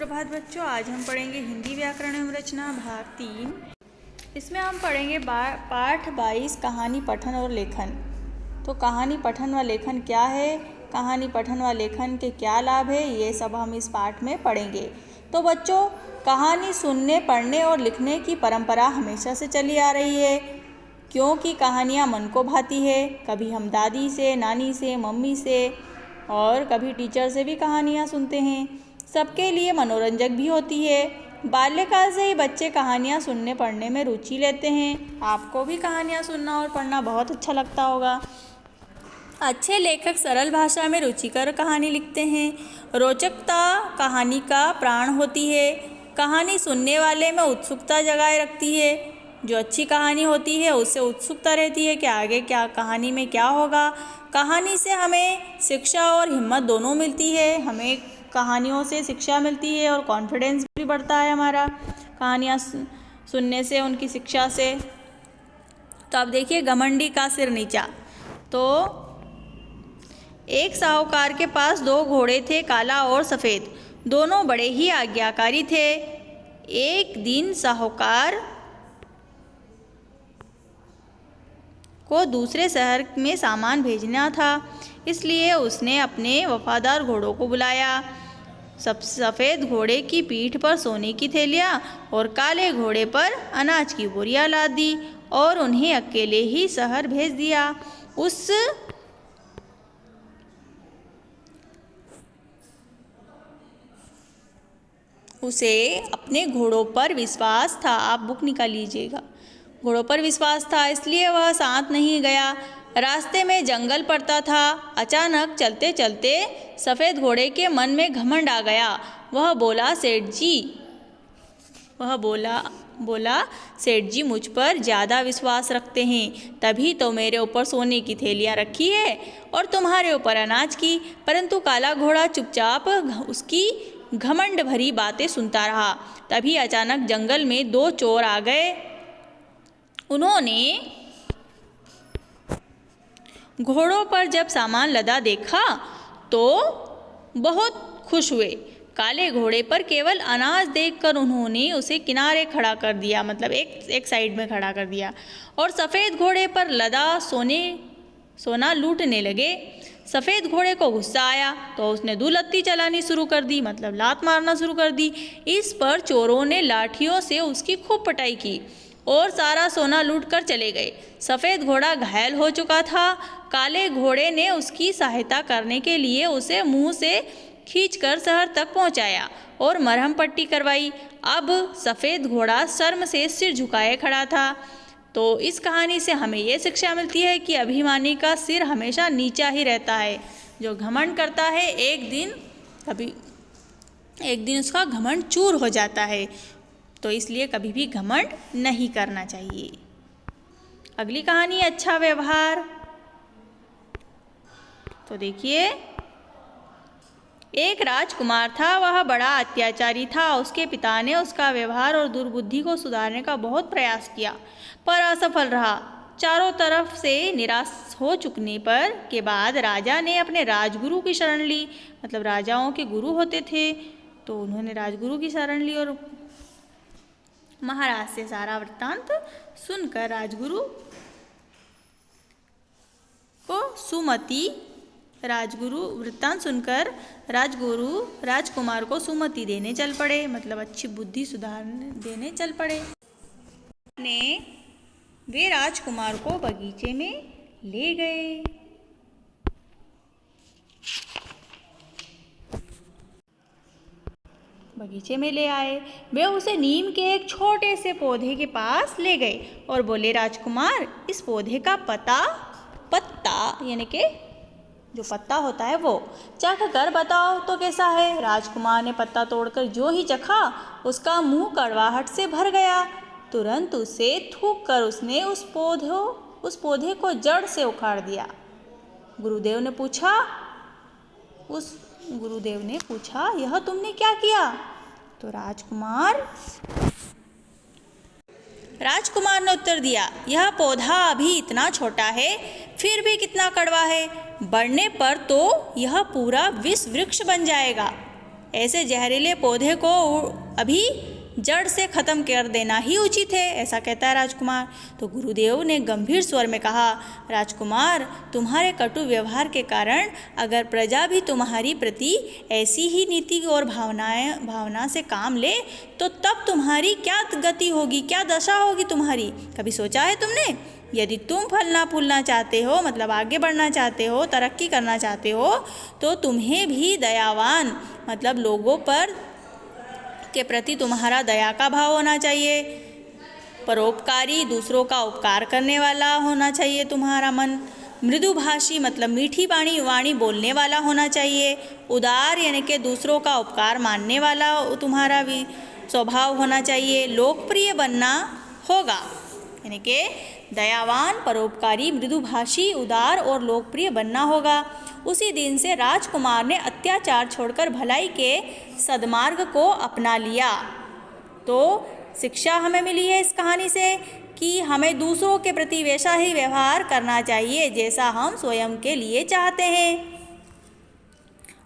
सुप्रभात बच्चों। आज हम पढ़ेंगे हिंदी व्याकरण एवं रचना भाग 3। इसमें हम पढ़ेंगे पाठ 22 कहानी पठन और लेखन। तो कहानी पठन व लेखन क्या है, कहानी पठन व लेखन के क्या लाभ है, ये सब हम इस पाठ में पढ़ेंगे। तो बच्चों, कहानी सुनने, पढ़ने और लिखने की परंपरा हमेशा से चली आ रही है, क्योंकि कहानियाँ मन को भाती है। कभी हम दादी से, नानी से, मम्मी से और कभी टीचर से भी कहानियाँ सुनते हैं। सबके लिए मनोरंजक भी होती है। बाल्यकाल से ही बच्चे कहानियाँ सुनने पढ़ने में रुचि लेते हैं। आपको भी कहानियाँ सुनना और पढ़ना बहुत अच्छा लगता होगा। अच्छे लेखक सरल भाषा में रुचिकर कहानी लिखते हैं। रोचकता कहानी का प्राण होती है। कहानी सुनने वाले में उत्सुकता जगाए रखती है। जो अच्छी कहानी होती है उससे उत्सुकता रहती है कि आगे क्या कहानी में क्या होगा। कहानी से हमें शिक्षा और हिम्मत दोनों मिलती है। हमें कहानियों से शिक्षा मिलती है और कॉन्फिडेंस भी बढ़ता है हमारा, कहानियाँ सुनने से, उनकी शिक्षा से। तो अब देखिए, घमंडी का सिर नीचा। तो एक साहूकार के पास 2 घोड़े थे, काला और सफ़ेद। दोनों बड़े ही आज्ञाकारी थे। एक दिन साहूकार को दूसरे शहर में सामान भेजना था, इसलिए उसने अपने वफादार घोड़ों को बुलाया। सफ़ेद घोड़े की पीठ पर सोने की थैलियाँ और काले घोड़े पर अनाज की बोरियां लाद दी और उन्हें अकेले ही शहर भेज दिया। उसे अपने घोड़ों पर विश्वास था। आप बुक निकाल लीजिएगा। घोड़ों पर विश्वास था, इसलिए वह साथ नहीं गया। रास्ते में जंगल पड़ता था। अचानक चलते चलते सफ़ेद घोड़े के मन में घमंड आ गया। वह बोला, सेठ जी मुझ पर ज़्यादा विश्वास रखते हैं, तभी तो मेरे ऊपर सोने की थैलियाँ रखी है और तुम्हारे ऊपर अनाज की। परंतु काला घोड़ा चुपचाप उसकी घमंड भरी बातें सुनता रहा। तभी अचानक जंगल में 2 चोर आ गए। उन्होंने घोड़ों पर जब सामान लदा देखा तो बहुत खुश हुए। काले घोड़े पर केवल अनाज देखकर उन्होंने उसे किनारे खड़ा कर दिया, मतलब एक साइड में खड़ा कर दिया, और सफ़ेद घोड़े पर लदा सोना लूटने लगे। सफ़ेद घोड़े को गुस्सा आया तो उसने दुलत्ती चलानी शुरू कर दी, मतलब लात मारना शुरू कर दी। इस पर चोरों ने लाठियों से उसकी खूब पिटाई की और सारा सोना लूट कर चले गए। सफ़ेद घोड़ा घायल हो चुका था। काले घोड़े ने उसकी सहायता करने के लिए उसे मुंह से खींचकर शहर तक पहुंचाया और मरहम पट्टी करवाई। अब सफ़ेद घोड़ा शर्म से सिर झुकाए खड़ा था। तो इस कहानी से हमें ये शिक्षा मिलती है कि अभिमानी का सिर हमेशा नीचा ही रहता है। जो घमंड करता है एक दिन उसका घमंड चूर हो जाता है। तो इसलिए कभी भी घमंड नहीं करना चाहिए। अगली कहानी, अच्छा व्यवहार। तो देखिए, एक राजकुमार था। वह बड़ा अत्याचारी था। उसके पिता ने उसका व्यवहार और दुर्बुद्धि को सुधारने का बहुत प्रयास किया, पर असफल रहा। चारों तरफ से निराश हो चुकने के बाद राजा ने अपने राजगुरु की शरण ली। मतलब राजाओं के गुरु होते थे, तो उन्होंने राजगुरु की शरण ली और महाराज से सारा वृत्तांत सुनकर राजगुरु राजकुमार को सुमति देने चल पड़े, मतलब अच्छी बुद्धि सुधारने देने चल पड़े। वे राजकुमार को बगीचे में ले गए। बगीचे में ले आए। वे उसे नीम के एक छोटे से पौधे के पास ले गए और बोले, राजकुमार, इस पौधे का पत्ता यानी कि जो पत्ता होता है वो चख कर बताओ तो कैसा है। राजकुमार ने पत्ता तोड़कर जो ही चखा, उसका मुंह कड़वाहट से भर गया। तुरंत उसे थूक कर उसने उस पौधे को जड़ से उखाड़ दिया। गुरुदेव ने पूछा, यह तुमने क्या किया? तो राजकुमार ने उत्तर दिया, यह पौधा अभी इतना छोटा है, फिर भी कितना कड़वा है। बढ़ने पर तो यह पूरा विष वृक्ष बन जाएगा। ऐसे जहरीले पौधे को अभी जड़ से ख़त्म कर देना ही उचित है, ऐसा कहता है राजकुमार। तो गुरुदेव ने गंभीर स्वर में कहा, राजकुमार, तुम्हारे कटु व्यवहार के कारण अगर प्रजा भी तुम्हारी प्रति ऐसी ही नीति और भावना से काम ले तो तब तुम्हारी क्या गति होगी, क्या दशा होगी तुम्हारी? कभी सोचा है तुमने? यदि तुम फलना फूलना चाहते हो, मतलब आगे बढ़ना चाहते हो, तरक्की करना चाहते हो, तो तुम्हें भी दयावान, मतलब लोगों पर के प्रति तुम्हारा दया का भाव होना चाहिए, परोपकारी, दूसरों का उपकार करने वाला होना चाहिए तुम्हारा मन, मृदुभाषी मतलब मीठी वाणी बोलने वाला होना चाहिए, उदार यानी कि दूसरों का उपकार मानने वाला तुम्हारा भी स्वभाव होना चाहिए, लोकप्रिय बनना होगा, यानी कि दयावान, परोपकारी, मृदुभाषी, उदार और लोकप्रिय बनना होगा। उसी दिन से राजकुमार ने अत्याचार छोड़कर भलाई के सद्मार्ग को अपना लिया। तो शिक्षा हमें मिली है इस कहानी से कि हमें दूसरों के प्रति वैसा ही व्यवहार करना चाहिए जैसा हम स्वयं के लिए चाहते हैं।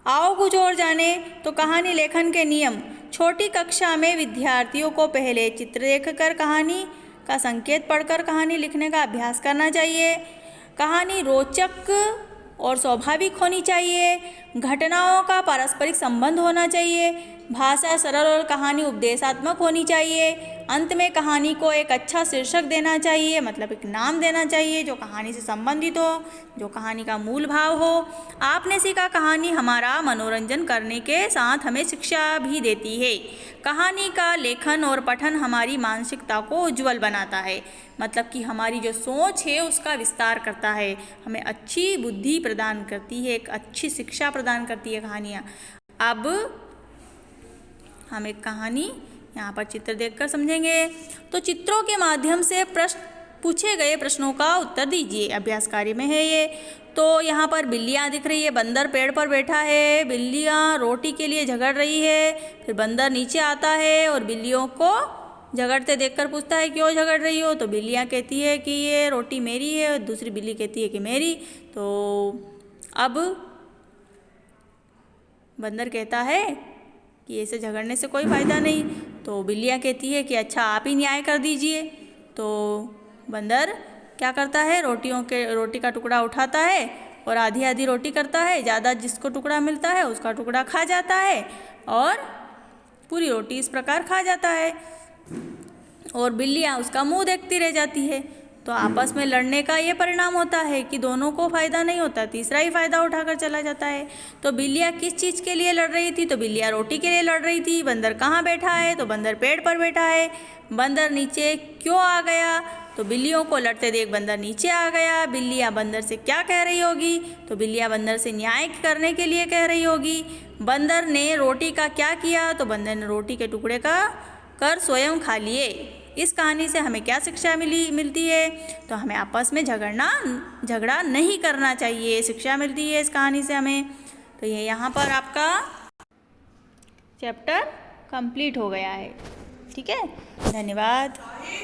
आओ कुछ और जाने। तो कहानी लेखन के नियम। छोटी कक्षा में विद्यार्थियों को पहले चित्र देखकर कहानी का संकेत पढ़कर कहानी लिखने का अभ्यास करना चाहिए। कहानी रोचक और स्वाभाविक होनी चाहिए। घटनाओं का पारस्परिक संबंध होना चाहिए। भाषा सरल और कहानी उपदेशात्मक होनी चाहिए। अंत में कहानी को एक अच्छा शीर्षक देना चाहिए, मतलब एक नाम देना चाहिए जो कहानी से संबंधित हो, जो कहानी का मूल भाव हो। आपने सीखा कहानी हमारा मनोरंजन करने के साथ हमें शिक्षा भी देती है। कहानी का लेखन और पठन हमारी मानसिकता को उज्ज्वल बनाता है, मतलब कि हमारी जो सोच है उसका विस्तार करता है, हमें अच्छी बुद्धि प्रदान करती है, एक अच्छी शिक्षा प्रदान करती है कहानियाँ। अब हम एक कहानी यहाँ पर चित्र देखकर समझेंगे। तो चित्रों के माध्यम से पूछे गए प्रश्नों का उत्तर दीजिए। अभ्यास कार्य में है ये। तो यहाँ पर बिल्लियाँ दिख रही है, बंदर पेड़ पर बैठा है, बिल्लियाँ रोटी के लिए झगड़ रही है। फिर बंदर नीचे आता है और बिल्लियों को झगड़ते देखकर पूछता है क्यों झगड़ रही हो? तो बिल्लियाँ कहती है कि ये रोटी मेरी है, और दूसरी बिल्ली कहती है कि मेरी। तो अब बंदर कहता है कि ऐसे झगड़ने से कोई फ़ायदा नहीं। तो बिल्लियाँ कहती है कि अच्छा आप ही न्याय कर दीजिए। तो बंदर क्या करता है, रोटी का टुकड़ा उठाता है और आधी आधी रोटी करता है। ज़्यादा जिसको टुकड़ा मिलता है उसका टुकड़ा खा जाता है और पूरी रोटी इस प्रकार खा जाता है, और बिल्लियाँ उसका मुंह देखती रह जाती है। तो आपस में लड़ने का ये परिणाम होता है कि दोनों को फ़ायदा नहीं होता, तीसरा ही फ़ायदा उठाकर चला जाता है। तो बिल्लियाँ किस चीज़ के लिए लड़ रही थी? तो बिल्लियाँ रोटी के लिए लड़ रही थी। बंदर कहाँ बैठा है? तो बंदर पेड़ पर बैठा है। बंदर नीचे क्यों आ गया? तो बिल्लियों को लड़ते देख बंदर नीचे आ गया। बिल्लियाँ बंदर से क्या कह रही होगी? तो बिल्लियाँ बंदर से न्याय करने के लिए कह रही होगी। बंदर ने रोटी का क्या किया? तो बंदर ने रोटी के टुकड़े का कर स्वयं खा लिए। इस कहानी से हमें क्या शिक्षा मिलती है? तो हमें आपस में झगड़ा नहीं करना चाहिए, शिक्षा मिलती है इस कहानी से हमें। तो ये यहाँ पर आपका चैप्टर कंप्लीट हो गया है। ठीक है, धन्यवाद।